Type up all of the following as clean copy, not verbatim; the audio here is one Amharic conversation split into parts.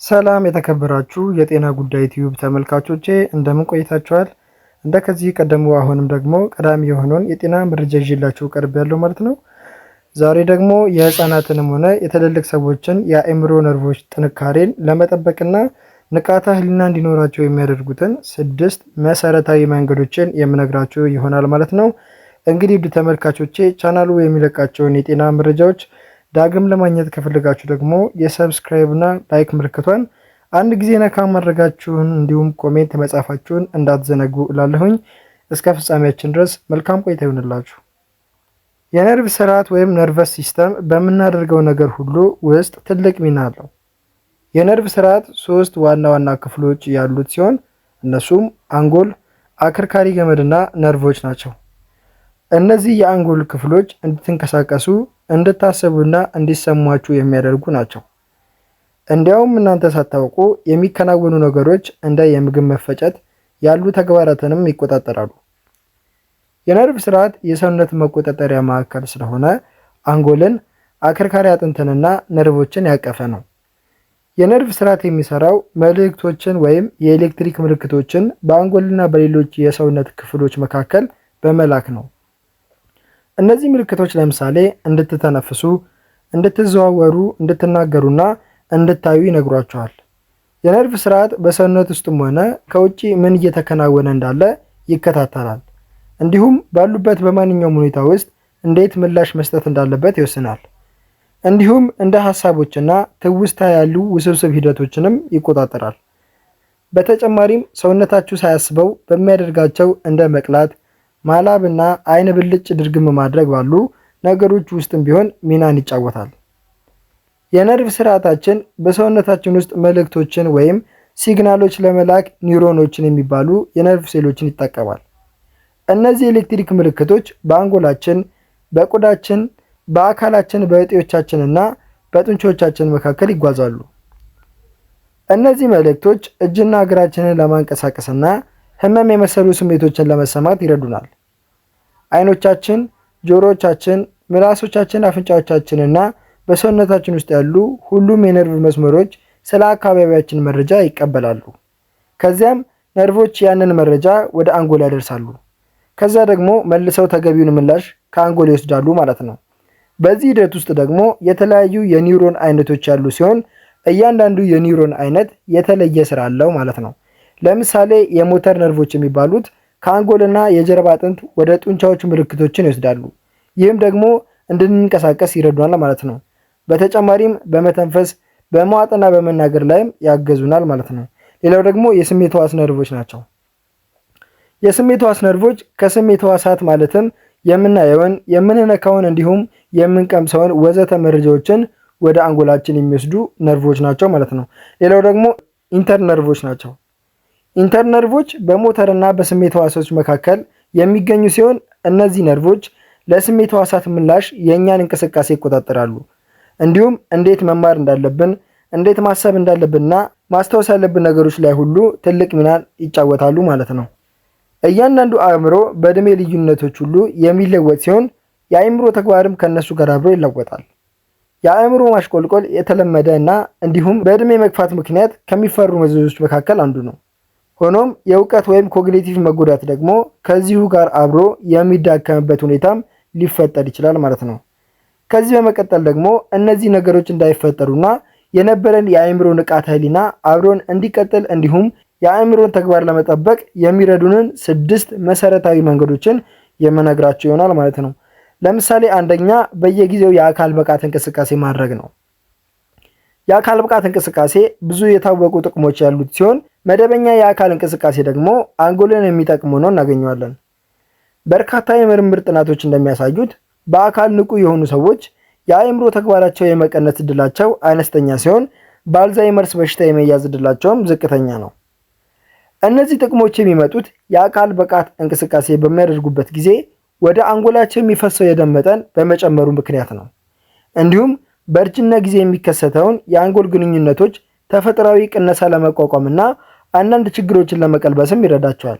ሰላም የተከበራችሁ የጤና ጉዳይ ቲዩብ ተመልካቾቼ እንደምን ቆይታችኋል? እንደከዚህ ቀደሙ አሁንም ደግሞ ቀዳሚ የሆነውን የጤና መረጃ ይዤላችሁ ቀርቤያለሁ ማለት ነው። ዛሬ ደግሞ የህፃናትንም ሆነ የትልልቅ ሰዎችን የአእምሮ ነርቮች ጥንካሬን ለመጠበቅና ንቃተ ህሊና እንዲኖራቸው የሚያደርጉትን 6 መሰረታዊ መንገዶችን የምነግራችሁ ይሆናል ማለት ነው። እንግዲህ ውድ ተመልካቾቼ ቻናሉ የሚለቃቸውን የጤና መረጃዎች ዳግም ለማግኘት ከፈለጋችሁ ደግሞ የሰብስክራይብ እና ላይክ ምልክቷን አንድ ጊዜ ነካ ማድረጋችሁን እንዲሁም ኮሜንት መጻፋችሁን እንዳትዘነጉ እላለሁኝ። እስከ ፍጻሜያችን ድረስ መልካም ቆይታ ይሁንላችሁ። የነርቭ ስርዓት ወይም ነርቨስ ሲስተም በምናደርገው ነገር ሁሉ ውስጥ ትልቅ ሚና አለው። የነርቭ ስርዓት 3 ዋና ዋና ክፍሎች ያሉት ሲሆን እነሱም አንጎል፣ አከርካሪ ገመድና ነርቮች ናቸው። እነዚህ የአንጎል ክፍሎች እንድትንቀሳቀሱ እንድታስቡና እንዲሰሟችሁ የሚያደርጉ ናቸው። እንዲያውም እናንተ ሳታውቁ የሚከናወኑ ነገሮች እንደ የምግብ መፈጨት ያሉ ተግባራትንም ይቆጣጠራሉ። የነርቭ ስርዓት የሰውነት መቆጣጠሪያ ማዕከል ስለሆነ አንጎልን፣ አከርካሪ አጥንትንና ነርቮችን ያቀፈ ነው። የነርቭ ስርዓት የሚሰራው መልእክቶችን ወይም የኤሌክትሪክ ምልክቶችን በአንጎልና በሌሎች የሰውነት ክፍሎች መካከል በመላክ ነው። እነዚህ ምልክቶች ለምሳሌ እንድትተነፍሱ፣ እንድትዘዋወሩ፣ እንድትናገሩና እንድታዩ ይነግሯቸዋል። የነርቭ ስርዓት በሰውነት ውስጥም ሆነ ከውጪ ምን እየተከናወነ እንዳለ ይከታተላል። እንዲሁም ባሉበት በማንኛውም ሁኔታ ውስጥ እንዴት ምላሽ መስጠት እንዳለበት ይወስናል። እንዲሁም እንደ ሀሳቦችና ትውስታ ያሉ ውስብስብ ሂደቶችንም ይቆጣጠራል። በተጨማሪም ሰውነታችሁ ሳያስበው በሚያደርጋቸው እንደ መቅላት፣ ማላብና አይን ብልጭ ድርግም ማድረግ ባሉ ነገሮች ውስጥም ቢሆን ሚናን ይጫወታል። የነርቭ ስርዓታችን በሰውነታችን ውስጥ መልእክቶችን ወይም ሲግናሎች ለመላክ ኒውሮኖችን የሚባሉ የነርቭ ሴሎችን ይጠቀማል። እነዚህ ኤሌክትሪክ ምልክቶች በአንጎላችን፣ በቆዳችን፣ በአካላችን በእጢዎቻችንና በጡንቾቻችን መካከል ይጓዛሉ። እነዚህ መልእክቶች እጅና እግራችንን ለማንቀሳቀስና ህመም የመሰሉ ስሜቶችን ለመሰማት ይረዱናል። አይኖቻችን፣ ጆሮዎቻችን፣ ምላሶቻችን፣ አፍንጫዎቻችንና በሰውነታችን ውስጥ ያሉ ሁሉም የነርቭ መስመሮች ስለ አካባቢያችን መረጃ ይቀበላሉ። ከዚያም ነርቮች ያንን መረጃ ወደ አንጎል ያደርሳሉ። ከዛ ደግሞ መልሰው ተገቢውን ምላሽ ከአንጎል ይወስዳሉ ማለት ነው። በዚህ ሂደት ውስጥ ደግሞ የተለያዩ የኒውሮን አይነቶች ያሉ ሲሆን እያንዳንዱ የኒውሮን አይነት የተለየ ስራ አለው ማለት ነው። ለምሳሌ የሞተር ነርቮች የሚባሉት ከአንጎልና የጀርባ አጥንት ወደ ጡንቻዎች ምልክቶችን ይወስዳሉ። ይህም ደግሞ እንድንንቀሳቀስ ይረዱናል ማለት ነው። በተጨማሪም በመተንፈስ በመዋጥና በመናገር ላይም ያገዙናል ማለት ነው። ሌላው ደግሞ የስሜት ህዋስ ነርቮች ናቸው። የስሜት ህዋስ ነርቮች ከስሜት ህዋሳት ማለትም የምናየውን፣ የምንነካውን እንዲሁም የምንቀምሰውን ወዘተ መረጃዎችን ወደ አንጎላችን የሚወስዱ ነርቮች ናቸው ማለት ነው። ሌላው ደግሞ ኢንተር ነርቮች ናቸው። ኢንተር ነርቮች በሞተርና በስሜት ህዋሶች መካከል የሚገኙ ሲሆን እነዚህ ነርቮች ለስሜት ህዋሳት ምላሽ የእኛን እንቅስቃሴ ይቆጣጠራሉ። እንዲሁም እንዴት መማር እንዳለብን፣ እንዴት ማሰብ እንዳለብንና ማስታወስ ያለብን ነገሮች ላይ ሁሉ ትልቅ ሚናን ይጫወታሉ ማለት ነው። እያንዳንዱ አእምሮ በእድሜ ልዩነቶች ሁሉ የሚለወጥ ሲሆን የአእምሮ ተግባርም ከነሱ ጋር አብሮ ይለወጣል። የአእምሮ ማሽቆልቆል የተለመደ እና እንዲሁም በእድሜ መግፋት ምክንያት ከሚፈሩ መዘዞች መካከል አንዱ ነው። ሆኖም የእውቀት ወይም ኮግኒቲቭ መጎዳት ደግሞ ከዚሁ ጋር አብሮ የሚዳከምበት ሁኔታም ሊፈጠር ይችላል ማለት ነው። ከዚህ በመቀጠል ደግሞ እነዚህ ነገሮች እንዳይፈጠሩና የነበረን የአእምሮ ንቃተ ህሊና አብሮን እንዲቀጥል እንዲሁም የአእምሮን ተግባር ለመጠበቅ የሚረዱንን 6 መሰረታዊ መንገዶችን የምነግራችሁ ይሆናል ማለት ነው። ለምሳሌ አንደኛ በየጊዜው የአካል ብቃት እንቅስቃሴ ማድረግ ነው። የአካል ብቃት እንቅስቃሴ ብዙ የታወቁ ጥቅሞች ያሉት ሲሆን መደበኛ የአካል እንቅስቃሴ ደግሞ አንጎልን የሚጠቅሙ ነው እናገኘዋለን። በርካታ የምርምር ጥናቶች እንደሚያሳዩት በአካል ንቁ የሆኑ ሰዎች የአእምሮ ተግባራቸው የመቀነስ እድላቸው አነስተኛ ሲሆን በአልዛይመርስ በሽታ የመያዝ እድላቸውም ዝቅተኛ ነው። እነዚህ ጥቅሞች የሚመጡት የአካል ብቃት እንቅስቃሴ በሚያደርጉበት ጊዜ ወደ አንጎላቸው የሚፈሰው የደም መጠን በመጨመሩ ምክንያት ነው። እንዲሁም በእርጅና ጊዜ የሚከሰተውን የአንጎል ግንኙነቶች ተፈጥሯዊ ቅነሳ ለመቋቋምና አንዳንድ ችግሮችን ለመቀልበስም ይረዳቸዋል።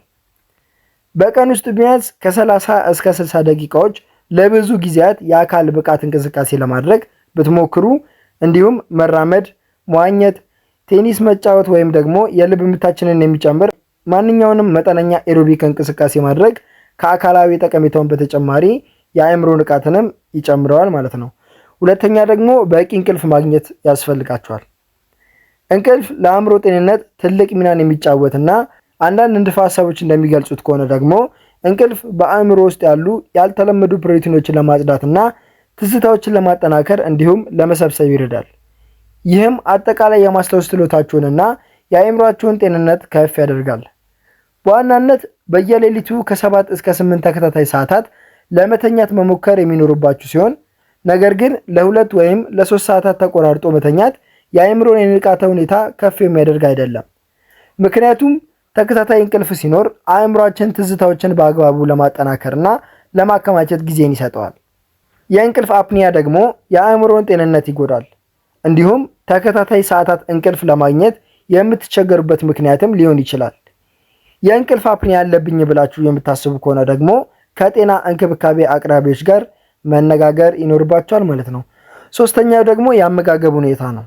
በቀን ውስጥ ቢያንስ ከ30 እስከ 60 ደቂቃዎች ለብዙ ጊዜያት የአካል ብቃት እንቅስቃሴ ለማድረግ ብትሞክሩ እንዲሁም መራመድ፣ መዋኘት፣ ቴኒስ መጫወት ወይም ደግሞ የልብ ምታችንን የሚጨምር ማንኛውንም መጠነኛ ኤሮቢክ እንቅስቃሴ ማድረግ ከአካላዊ ጠቀሜታውን በተጨማሪ የአእምሮ ንቃትንም ይጨምረዋል ማለት ነው። ሁለተኛ ደግሞ በቂ እንቅልፍ ማግኘት ያስፈልጋቸዋል። እንቅልፍ ለአእምሮ ጤንነት ትልቅ ሚናን የሚጫወትና አንዳንድ ንድፈ ሐሳቦች እንደሚገልጹት ከሆነ ደግሞ እንቅልፍ በአእምሮ ውስጥ ያሉ ያልተለመዱ ፕሮቲኖችን ለማጽዳትና ትዝታዎችን ለማጠናከር እንዲሁም ለመሰብሰብ ይረዳል። ይህም አጠቃላይ የማስታወስ ችሎታችሁንና የአእምሮአችሁን ጤንነት ከፍ ያደርጋል። በዋናነት በየሌሊቱ ከ7 እስከ 8 ተከታታይ ሰዓታት ለመተኛት መሞከር የሚኖርባችሁ ሲሆን ነገር ግን ለ2 ወይም ለ3 ሰዓታት ተቆራርጦ መተኛት የአእምሮን የንቃተ ሁኔታ ከፍ የሚያደርግ አይደለም። ምክንያቱም ተከታታይ እንቅልፍ ሲኖር አእምሮአችን ትዝታዎችን በአግባቡ ለማጠናከርና ለማከማቸት ጊዜን ይሰጠዋል። የእንቅልፍ አፕኒያ ደግሞ የአእምሮን ጤንነት ይጎዳል። እንዲሁም ተከታታይ ሰዓታት እንቅልፍ ለማግኘት የምትቸገሩበት ምክንያትም ሊሆን ይችላል። የእንቅልፍ አፕኒያ አለብኝ ብላችሁ የምታስቡ ከሆነ ደግሞ ከጤና እንክብካቤ አቅራቢዎች ጋር መነጋገር ይኖርባቸዋል ማለት ነው። ሶስተኛው ደግሞ የአመጋገብ ሁኔታ ነው።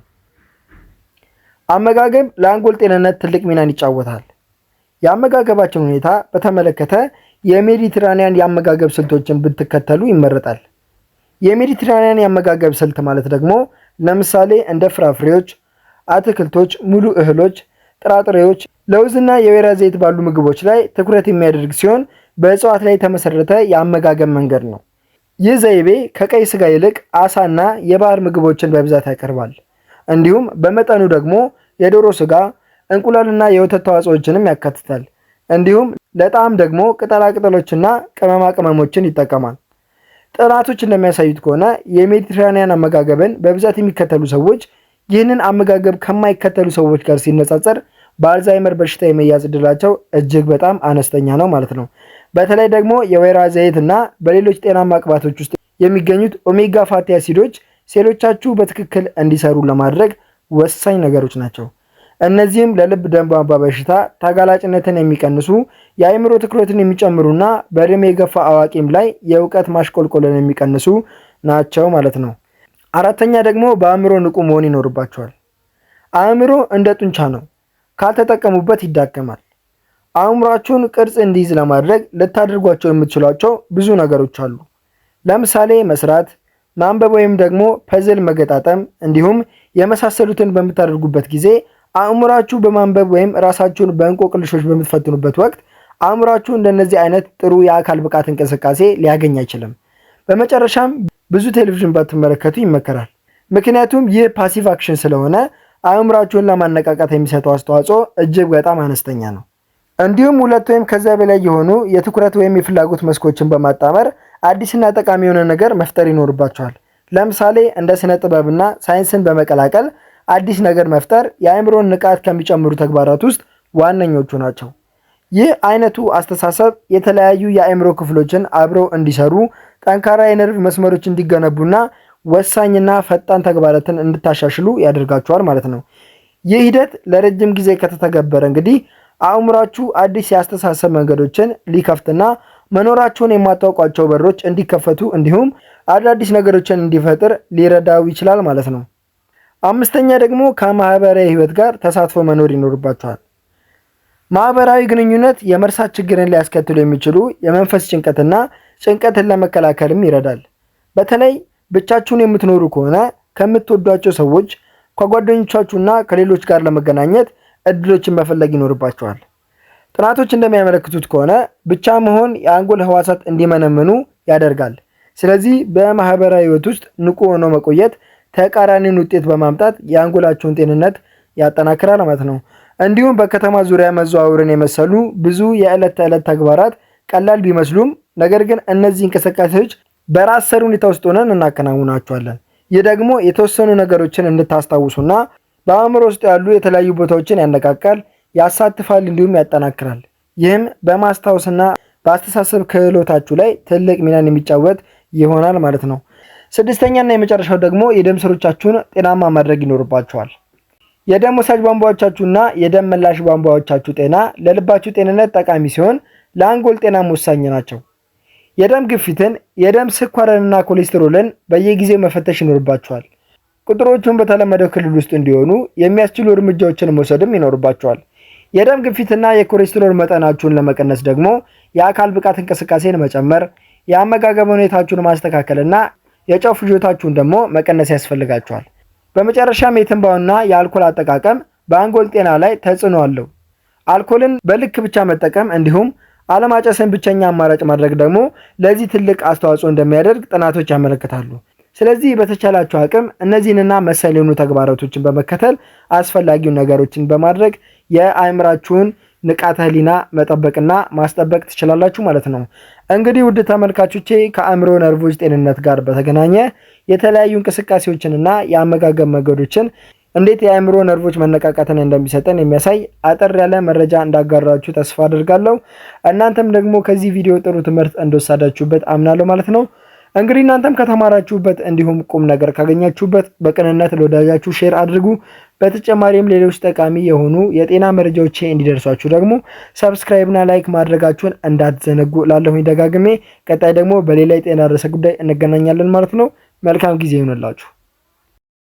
አመጋገብ ለአንጎል ጤንነት ትልቅ ሚናን ይጫወታል። የአመጋገባችን ሁኔታ በተመለከተ የሜዲትራኒያን የአመጋገብ ስልቶችን ብትከተሉ ይመረጣል። የሜዲትራኒያን የአመጋገብ ስልት ማለት ደግሞ ለምሳሌ እንደ ፍራፍሬዎች፣ አትክልቶች፣ ሙሉ እህሎች፣ ጥራጥሬዎች፣ ለውዝና የወይራ ዘይት ባሉ ምግቦች ላይ ትኩረት የሚያደርግ ሲሆን በእጽዋት ላይ የተመሰረተ የአመጋገብ መንገድ ነው። ይህ ዘይቤ ከቀይ ስጋ ይልቅ አሳና የባህር ምግቦችን በብዛት ያቀርባል። እንዲሁም በመጠኑ ደግሞ የዶሮ ስጋ፣ እንቁላልና የወተት ተዋጽኦችንም ያካትታል። እንዲሁም ለጣዕም ደግሞ ቅጠላቅጠሎችና ቅመማ ቅመሞችን ይጠቀማል። ጥናቶች እንደሚያሳዩት ከሆነ የሜዲትራኒያን አመጋገብን በብዛት የሚከተሉ ሰዎች ይህንን አመጋገብ ከማይከተሉ ሰዎች ጋር ሲነጻጸር በአልዛይመር በሽታ የመያዝ ዕድላቸው እጅግ በጣም አነስተኛ ነው ማለት ነው። በተለይ ደግሞ የወይራ ዘይት እና በሌሎች ጤናማ ቅባቶች ውስጥ የሚገኙት ኦሜጋ ፋቲ አሲዶች ሴሎቻችሁ በትክክል እንዲሰሩ ለማድረግ ወሳኝ ነገሮች ናቸው። እነዚህም ለልብ ደም ቧንቧ በሽታ ተጋላጭነትን የሚቀንሱ፣ የአእምሮ ትኩረትን የሚጨምሩና በዕድሜ የገፋ አዋቂም ላይ የእውቀት ማሽቆልቆልን የሚቀንሱ ናቸው ማለት ነው። አራተኛ ደግሞ በአእምሮ ንቁ መሆን ይኖርባቸዋል። አእምሮ እንደ ጡንቻ ነው፣ ካልተጠቀሙበት ይዳከማል። አእምሯችሁን ቅርጽ እንዲይዝ ለማድረግ ልታደርጓቸው የምትችሏቸው ብዙ ነገሮች አሉ። ለምሳሌ መስራት፣ ማንበብ ወይም ደግሞ ፐዝል መገጣጠም እንዲሁም የመሳሰሉትን በምታደርጉበት ጊዜ አእምሯችሁ በማንበብ ወይም ራሳችሁን በእንቆቅልሾች በምትፈትኑበት ወቅት አእምሯችሁ እንደነዚህ አይነት ጥሩ የአካል ብቃት እንቅስቃሴ ሊያገኝ አይችልም። በመጨረሻም ብዙ ቴሌቪዥን ባትመለከቱ ይመከራል። ምክንያቱም ይህ ፓሲቭ አክሽን ስለሆነ አእምሯችሁን ለማነቃቃት የሚሰጠው አስተዋጽኦ እጅግ በጣም አነስተኛ ነው። እንዲሁም 2 ወይም ከዚያ በላይ የሆኑ የትኩረት ወይም የፍላጎት መስኮችን በማጣመር አዲስና ጠቃሚ የሆነ ነገር መፍጠር ይኖርባቸዋል። ለምሳሌ እንደ ስነ ጥበብና ሳይንስን በመቀላቀል አዲስ ነገር መፍጠር የአእምሮን ንቃት ከሚጨምሩ ተግባራት ውስጥ ዋነኞቹ ናቸው። ይህ አይነቱ አስተሳሰብ የተለያዩ የአእምሮ ክፍሎችን አብረው እንዲሰሩ፣ ጠንካራ የነርቭ መስመሮች እንዲገነቡና ወሳኝና ፈጣን ተግባራትን እንድታሻሽሉ ያደርጋቸዋል ማለት ነው። ይህ ሂደት ለረጅም ጊዜ ከተተገበረ እንግዲህ አእምሯችሁ አዲስ የአስተሳሰብ መንገዶችን ሊከፍትና መኖራቸውን የማታውቋቸው በሮች እንዲከፈቱ እንዲሁም አዳዲስ ነገሮችን እንዲፈጥር ሊረዳው ይችላል ማለት ነው። አምስተኛ ደግሞ ከማህበራዊ ህይወት ጋር ተሳትፎ መኖር ይኖርባችኋል። ማህበራዊ ግንኙነት የመርሳት ችግርን ሊያስከትሉ የሚችሉ የመንፈስ ጭንቀትን ለመከላከልም ይረዳል። በተለይ ብቻችሁን የምትኖሩ ከሆነ ከምትወዷቸው ሰዎች፣ ከጓደኞቻችሁና ከሌሎች ጋር ለመገናኘት እድሎችን መፈለግ ይኖርባችኋል። ጥናቶች እንደሚያመለክቱት ከሆነ ብቻ መሆን የአንጎል ህዋሳት እንዲመነምኑ ያደርጋል። ስለዚህ በማህበራዊ ህይወት ውስጥ ንቁ ሆኖ መቆየት ተቃራኒን ውጤት በማምጣት የአንጎላችሁን ጤንነት ያጠናክራል ማለት ነው። እንዲሁም በከተማ ዙሪያ መዘዋወርን የመሰሉ ብዙ የዕለት ተዕለት ተግባራት ቀላል ቢመስሉም ነገር ግን እነዚህ እንቅስቃሴዎች በራስ ሰር ሁኔታ ውስጥ ሆነን እናከናውናቸዋለን። ይህ ደግሞ የተወሰኑ ነገሮችን እንድታስታውሱና በአእምሮ ውስጥ ያሉ የተለያዩ ቦታዎችን ያነቃቃል፣ ያሳትፋል፣ እንዲሁም ያጠናክራል። ይህም በማስታወስና በአስተሳሰብ ክህሎታችሁ ላይ ትልቅ ሚናን የሚጫወት ይሆናል ማለት ነው። ስድስተኛና የመጨረሻው ደግሞ የደም ስሮቻችሁን ጤናማ ማድረግ ይኖርባችኋል። የደም ወሳጅ ቧንቧዎቻችሁና የደም መላሽ ቧንቧዎቻችሁ ጤና ለልባችሁ ጤንነት ጠቃሚ ሲሆን ለአንጎል ጤናም ወሳኝ ናቸው። የደም ግፊትን፣ የደም ስኳርንና ኮሌስትሮልን በየጊዜው መፈተሽ ይኖርባችኋል። ቁጥሮቹን በተለመደው ክልል ውስጥ እንዲሆኑ የሚያስችሉ እርምጃዎችን መውሰድም ይኖርባቸዋል። የደም ግፊትና የኮሌስትሮል መጠናችሁን ለመቀነስ ደግሞ የአካል ብቃት እንቅስቃሴን መጨመር፣ የአመጋገብ ሁኔታችሁን ማስተካከልና የጨው ፍጆታችሁን ደግሞ መቀነስ ያስፈልጋችኋል። በመጨረሻም የትንባሆና የአልኮል አጠቃቀም በአንጎል ጤና ላይ ተጽዕኖ አለው። አልኮልን በልክ ብቻ መጠቀም እንዲሁም አለማጨስን ብቸኛ አማራጭ ማድረግ ደግሞ ለዚህ ትልቅ አስተዋጽኦ እንደሚያደርግ ጥናቶች ያመለክታሉ። ስለዚህ በተቻላችሁ አቅም እነዚህንና መሰል የሆኑ ተግባራቶችን በመከተል አስፈላጊውን ነገሮችን በማድረግ የአእምራችሁን ንቃተ ህሊና መጠበቅና ማስጠበቅ ትችላላችሁ ማለት ነው። እንግዲህ ውድ ተመልካቾቼ ከአእምሮ ነርቮች ጤንነት ጋር በተገናኘ የተለያዩ እንቅስቃሴዎችንና የአመጋገብ መንገዶችን እንዴት የአእምሮ ነርቮች መነቃቃትን እንደሚሰጠን የሚያሳይ አጠር ያለ መረጃ እንዳጋራችሁ ተስፋ አድርጋለሁ። እናንተም ደግሞ ከዚህ ቪዲዮ ጥሩ ትምህርት እንደወሰዳችሁበት አምናለሁ ማለት ነው። እንግዲህ እናንተም ከተማራችሁበት እንዲሁም ቁም ነገር ካገኛችሁበት በቅንነት ለወዳጃችሁ ሼር አድርጉ። በተጨማሪም ሌሎች ጠቃሚ የሆኑ የጤና መረጃዎች እንዲደርሷችሁ ደግሞ ሰብስክራይብ እና ላይክ ማድረጋችሁን እንዳትዘነጉ ላለሁኝ ደጋግሜ። ቀጣይ ደግሞ በሌላ የጤና ርዕሰ ጉዳይ እንገናኛለን ማለት ነው። መልካም ጊዜ ይሁንላችሁ።